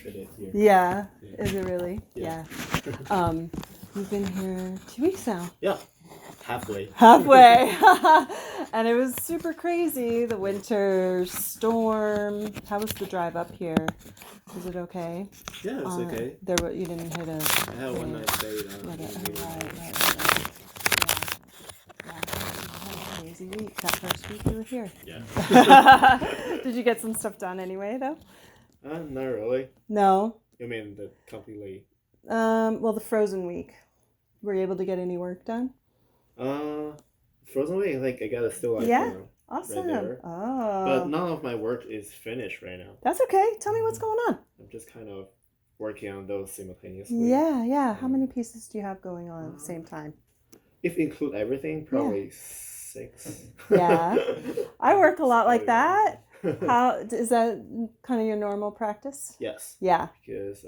fit it here. Yeah. Yeah. Is it really? Yeah. You've been here 2 weeks now. Yeah. Halfway. And it was super crazy. The winter storm. How was the drive up here? Was it okay? Yeah, it's okay. You didn't hit a... I had one night stay. Right. Yeah. Crazy week. That first week you were here. Yeah. Did you get some stuff done anyway, though? Not really. No. You mean the completely? Well, the frozen week. Were you able to get any work done? Frozen week, I got a still life. Yeah. Awesome. Right there. Oh. But none of my work is finished right now. That's okay. Tell me what's going on. I'm just kind of working on those simultaneously. Yeah. How many pieces do you have going on at the same time? If include everything, probably 6. Yeah. I work a lot like that. How is that kind of your normal practice? Yes. Yeah. Because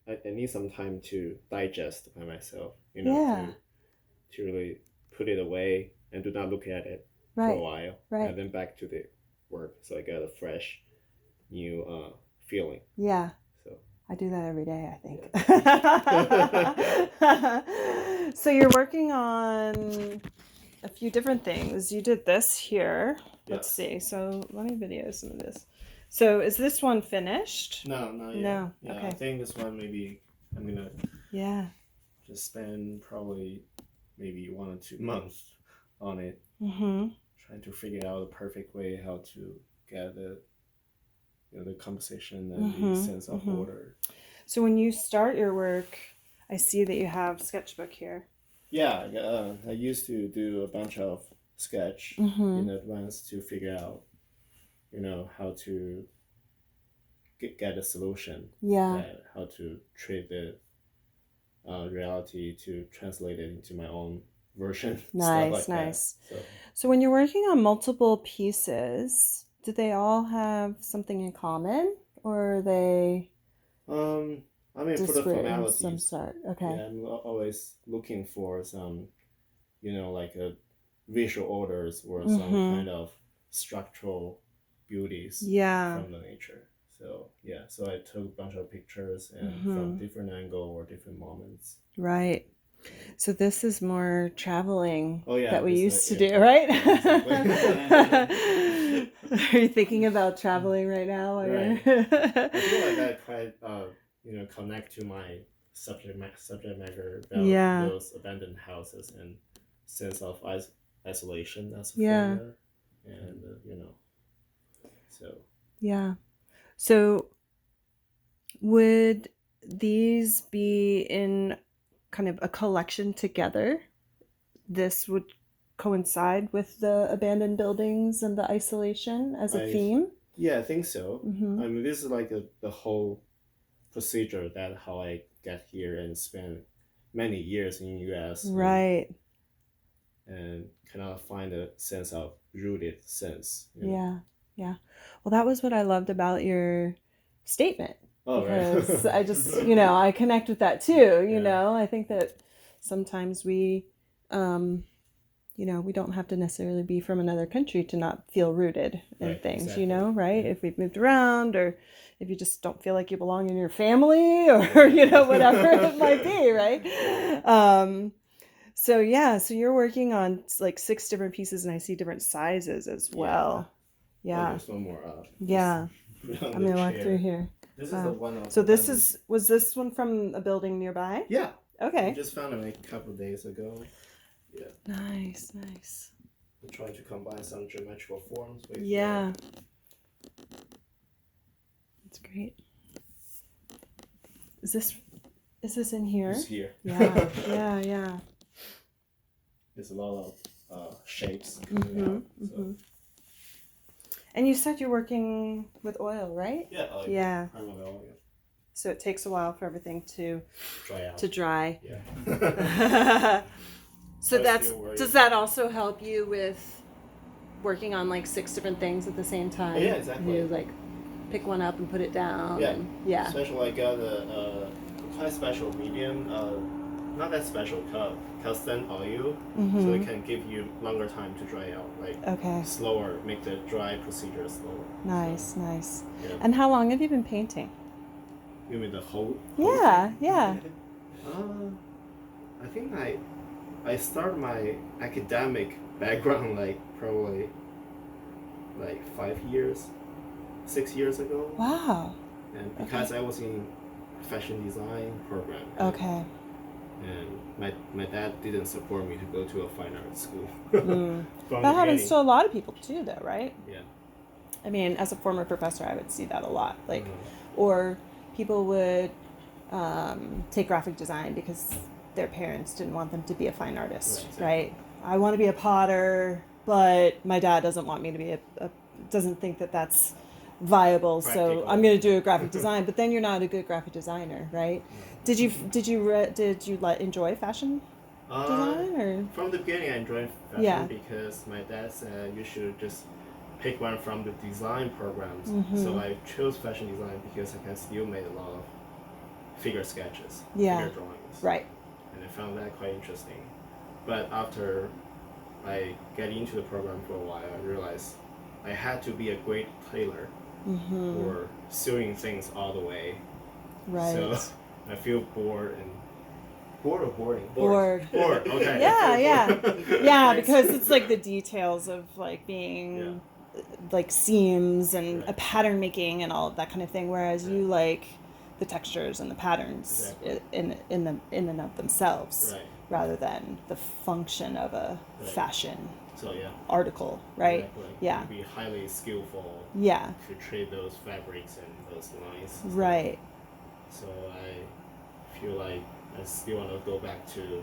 I need some time to digest by myself, to really put it away and do not look at it for a while. Right. And then back to the work. So I got a fresh, new feeling. Yeah. So I do that every day, I think. So you're working on a few different things. You did this here. Let's see. So let me video some of this. So is this one finished? No, not yet. No. Yeah, Okay. I think this one maybe I'm gonna just spend probably maybe 1 or 2 months on it. Mm-hmm. Trying to figure out the perfect way how to get the composition and the sense of order. So when you start your work, I see that you have sketchbook here. Yeah, I used to do a bunch of sketch in advance to figure out, how to get a solution. Yeah. How to treat the reality to translate it into my own version. Nice. So when you're working on multiple pieces, do they all have something in common, or are they for the formalities, some sort? Okay. Yeah, I'm always looking for some, like a visual orders or some kind of structural beauties from the nature. So so I took a bunch of pictures and from different angle or different moments. Right. So this is more traveling that we used to do, yeah. right? Yeah, exactly. Are you thinking about traveling right now? Right. I feel like I quite connect to my subject matter about those abandoned houses and sense of isolation as a foreigner, and so. Yeah. So would these be in kind of a collection together? This would coincide with the abandoned buildings and the isolation as a theme? Yeah, I think so. I mean, this is like the whole procedure that how I get here and spend many years in US. Right. And kind of find a sense of rooted sense. Yeah. Well, that was what I loved about your statement. Oh, because right. I just, I connect with that too. I think that sometimes we, we don't have to necessarily be from another country to not feel rooted in things, exactly. Right? Yeah. If we've moved around, or if you just don't feel like you belong in your family, or, whatever it might be, right? So you're working on like 6 different pieces, and I see different sizes as well. Yeah. Oh, there's one more. Yeah. I'm going to walk through here. This is the one. So was this one from a building nearby? Yeah. Okay. I just found it a couple of days ago. Yeah. Nice. We try to combine some geometrical forms with. Yeah. That's great. Is this in here? It's here. Yeah. There's a lot of shapes. And you said you're working with oil, right? Yeah. Yeah. Oil, yeah. So it takes a while for everything to dry out. To dry. Yeah. So does that also help you with working on like 6 different things at the same time? Yeah, exactly. You like pick one up and put it down. Yeah. Especially I got a quite special medium. Not that special, called thin oil, so it can give you longer time to dry out. Slower, make the dry procedure slower. Nice. Yeah. And how long have you been painting? You mean the whole Yeah, thing? yeah. I think I started my academic background like probably like 6 years ago. Wow. And because I was in fashion design program. Okay. And my dad didn't support me to go to a fine arts school. That happens to a lot of people too, though, right? Yeah. I mean, as a former professor, I would see that a lot. Like, or people would take graphic design because their parents didn't want them to be a fine artist, exactly. right? I want to be a potter, but my dad doesn't want me to be doesn't think that that's viable, Practical. so I'm going to do a graphic design. But then you're not a good graphic designer, right? Did you enjoy fashion design, or? From the beginning, I enjoyed fashion because my dad said you should just pick one from the design programs. So I chose fashion design because I can still make a lot of figure sketches, figure drawings. Right. And I found that quite interesting. But after I get into the program for a while, I realized I had to be a great tailor or sewing things all the way. Right. So I feel bored. Bored. Okay. Yeah, because it's like the details of like being like seams and a pattern making and all of that kind of thing, whereas you like the textures and the patterns in and of themselves, rather than the function of a fashion article, right? Exactly. Yeah. To be highly skillful. Yeah. To trade those fabrics and those lines. Right. So I feel like I still want to go back to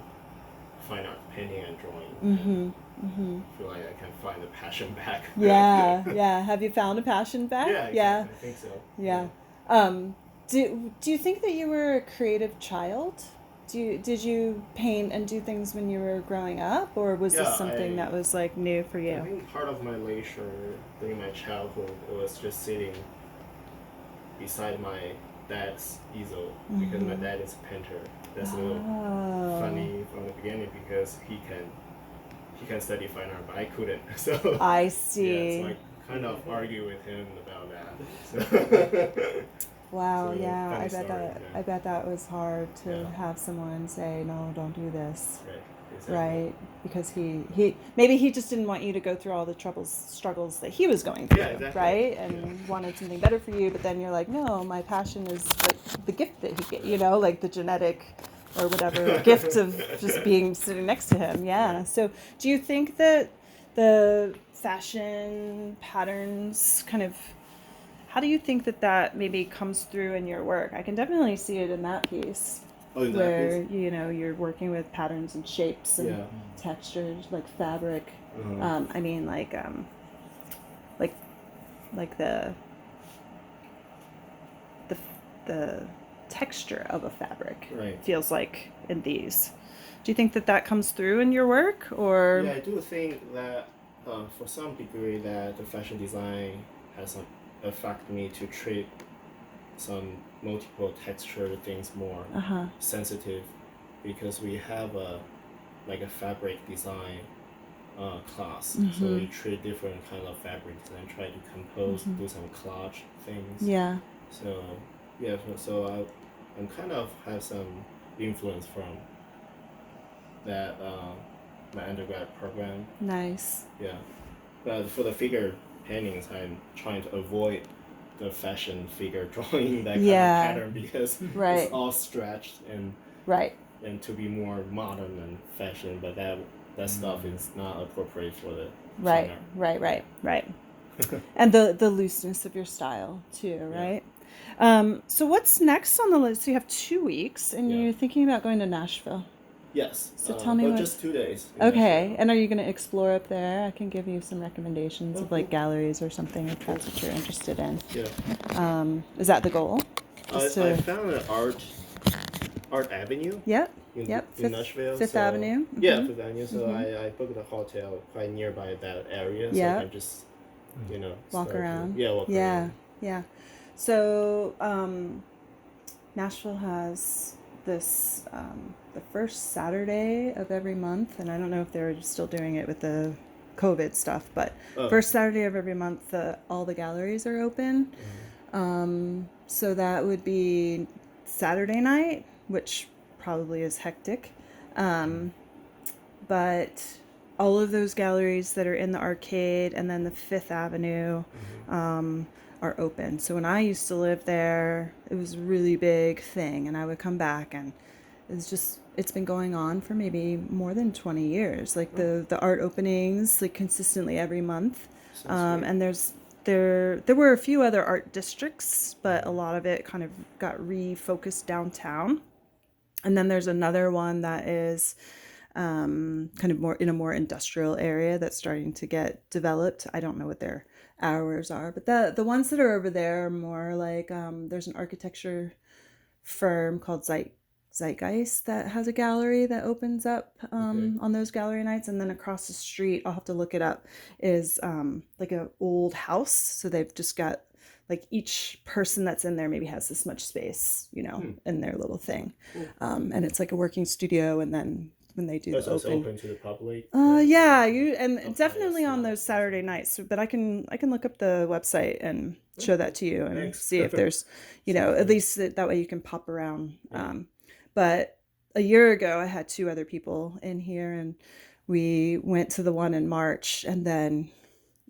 fine art, painting and drawing. I feel like I can find the passion back. Yeah. Have you found a passion back? Yeah, exactly. I think so. Yeah. Do you think that you were a creative child? Did you paint and do things when you were growing up, or was this something that was like new for you? I think part of my leisure during my childhood was just sitting beside my dad's easel because my dad is a painter. That's a little funny from the beginning because he can study fine art, but I couldn't. So I see. So I kind of argue with him about that. So wow. So I bet that was hard to have someone say, no, don't do this. Right. Exactly. Right, because he maybe he just didn't want you to go through all the struggles that he was going through, right? And wanted something better for you, but then you're like, no, my passion is like the gift that he get, like the genetic or whatever gift of just being sitting next to him. Yeah. So do you think that the fashion patterns kind of, how do you think that maybe comes through in your work? I can definitely see it in that piece. Where you're working with patterns and shapes and textures, like fabric. I mean, like the texture of a fabric feels like in these. Do you think that comes through in your work, or? Yeah, I do think that for some degree that the fashion design has affected me to treat some multiple texture things more sensitive, because we have a fabric design class, so we treat different kind of fabrics and try to compose, do some collage things. Yeah. So I'm kind of have some influence from that my undergrad program. Nice. Yeah, but for the figure paintings, I'm trying to avoid the fashion figure drawing that kind of pattern because it's all stretched and to be more modern and fashion, but that stuff is not appropriate for the right. And the looseness of your style too, right? So what's next on the list? So you have 2 weeks and you're thinking about going to Nashville. Yes. So tell me just 2 days. Okay. And are you going to explore up there? I can give you some recommendations of like galleries or something if that's what you're interested in. Yeah. Is that the goal? I found an art avenue. Yep. In Nashville. Fifth Avenue. Yeah, Fifth Avenue. So I booked a hotel quite nearby that area, so I can just walk around. Walk around. Yeah. So Nashville has this the first Saturday of every month, and I don't know if they're still doing it with the COVID stuff, but first Saturday of every month all the galleries are open. So that would be Saturday night, which probably is hectic. But all of those galleries that are in the arcade and then the Fifth Avenue are open. So when I used to live there, it was a really big thing, and I would come back, and it's been going on for maybe more than 20 years. Like the art openings, like consistently every month. And there were a few other art districts, but a lot of it kind of got refocused downtown. And then there's another one that is kind of more in a more industrial area that's starting to get developed. I don't know what their hours are, but the ones that are over there are more like there's an architecture firm called Zeitgeist that has a gallery that opens up on those gallery nights. And then across the street, I'll have to look it up, is like an old house. So they've just got like each person that's in there maybe has this much space, in their little thing. And it's like a working studio. And then when they do the open to the public. Yeah, and definitely on those Saturday nights. But I can look up the website and show that to you and see if there's, at least that way you can pop around. But a year ago, I had 2 other people in here, and we went to the one in March, and then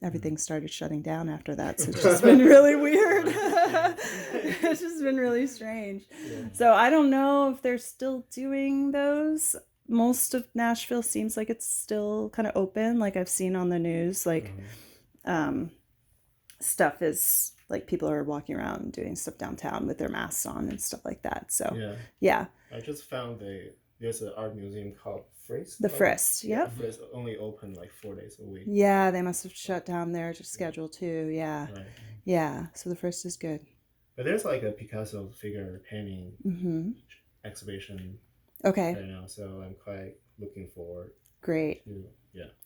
everything started shutting down after that. So it's just been really weird. It's just been really strange. Yeah. So I don't know if they're still doing those. Most of Nashville seems like it's still kind of open. Like I've seen on the news, like stuff is like people are walking around doing stuff downtown with their masks on and stuff like that. So yeah. I just found there's an art museum called Frist. The Frist, yep. Frist only open like 4 days a week. Yeah, they must have shut down their schedule too. Yeah. Right. Yeah. So the Frist is good. But there's like a Picasso figure painting exhibition right now, so I'm quite looking forward. Great. To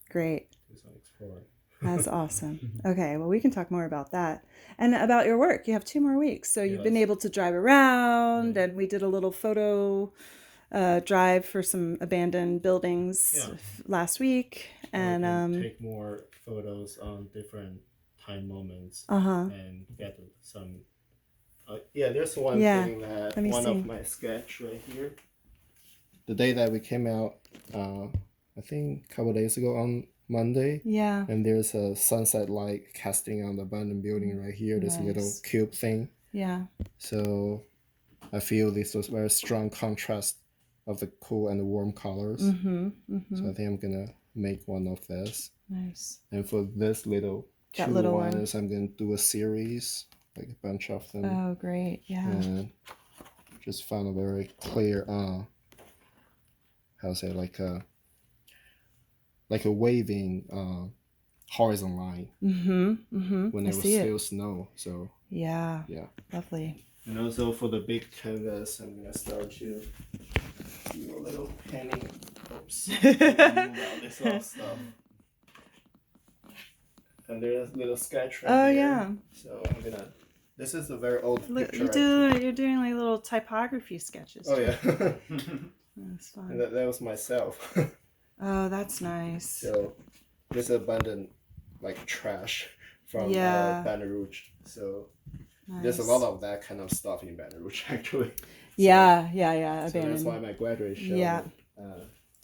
Great. Do some exploring. That's awesome. Okay, well, we can talk more about that. And about your work. You have 2 more weeks. So you've been able to drive around, and we did a little photo drive for some abandoned buildings last week. And take more photos on different time moments and get some... there's one thing that of my sketch right here. The day that we came out, I think a couple of days ago on Monday. Yeah. And there's a sunset light casting on the abandoned building right here, this little cube thing. Yeah. So I feel this was very strong contrast of the cool and the warm colors. So I think I'm going to make one of this. Nice. And for this little ones, I'm going to do a series, like a bunch of them. Oh, great. Yeah. And just found a very clear, like a waving horizon line when there was still snow. So yeah, lovely. And also for the big canvas, I'm gonna start to do a little painting. Oops, move out this little stuff. And there's a little sketch right there. Yeah. So I'm gonna. This is a very old picture. You're doing like little typography sketches. Oh yeah. That's fun. And that was myself. Oh, that's nice. So there's abundant like trash from Baton Rouge. So there's a lot of that kind of stuff in Baton Rouge actually. Yeah. So that's why my graduation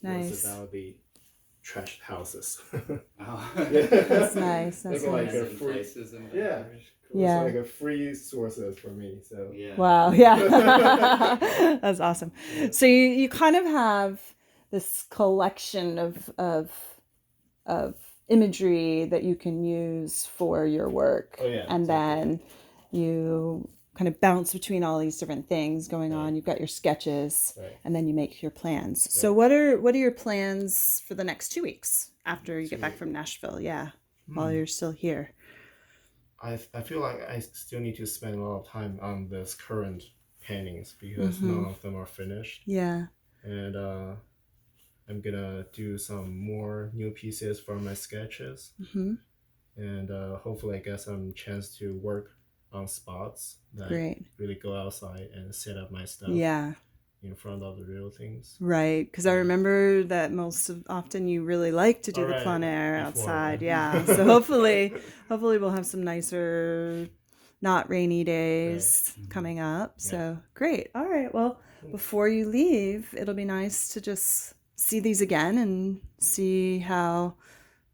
nice. was about the trashed houses. That's nice. That's like nice. a free, it's like a free sources for me. So wow, yeah. That's awesome. So you kind of have this collection of imagery that you can use for your work. And then you kind of bounce between all these different things going on. You've got your sketches, and then you make your plans. So what are your plans for the next 2 weeks after you get back from Nashville? While you're still here. I feel like I still need to spend a lot of time on this current paintings because none of them are finished. Yeah. And I'm gonna do some more new pieces from my sketches. And hopefully I get some chance to work on spots that really go outside and set up my stuff in front of the real things. Right, because I remember that often you really like to do the plein-air outside. So hopefully we'll have some nicer not rainy days coming up. So great. All right. Well, before you leave, it'll be nice to just see these again and see how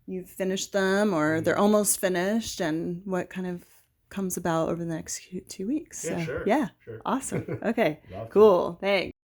you've finished them or they're almost finished and what kind of comes about over the next 2 weeks. Yeah, so, sure. Yeah. Sure. Awesome. Okay. Cool. Thanks.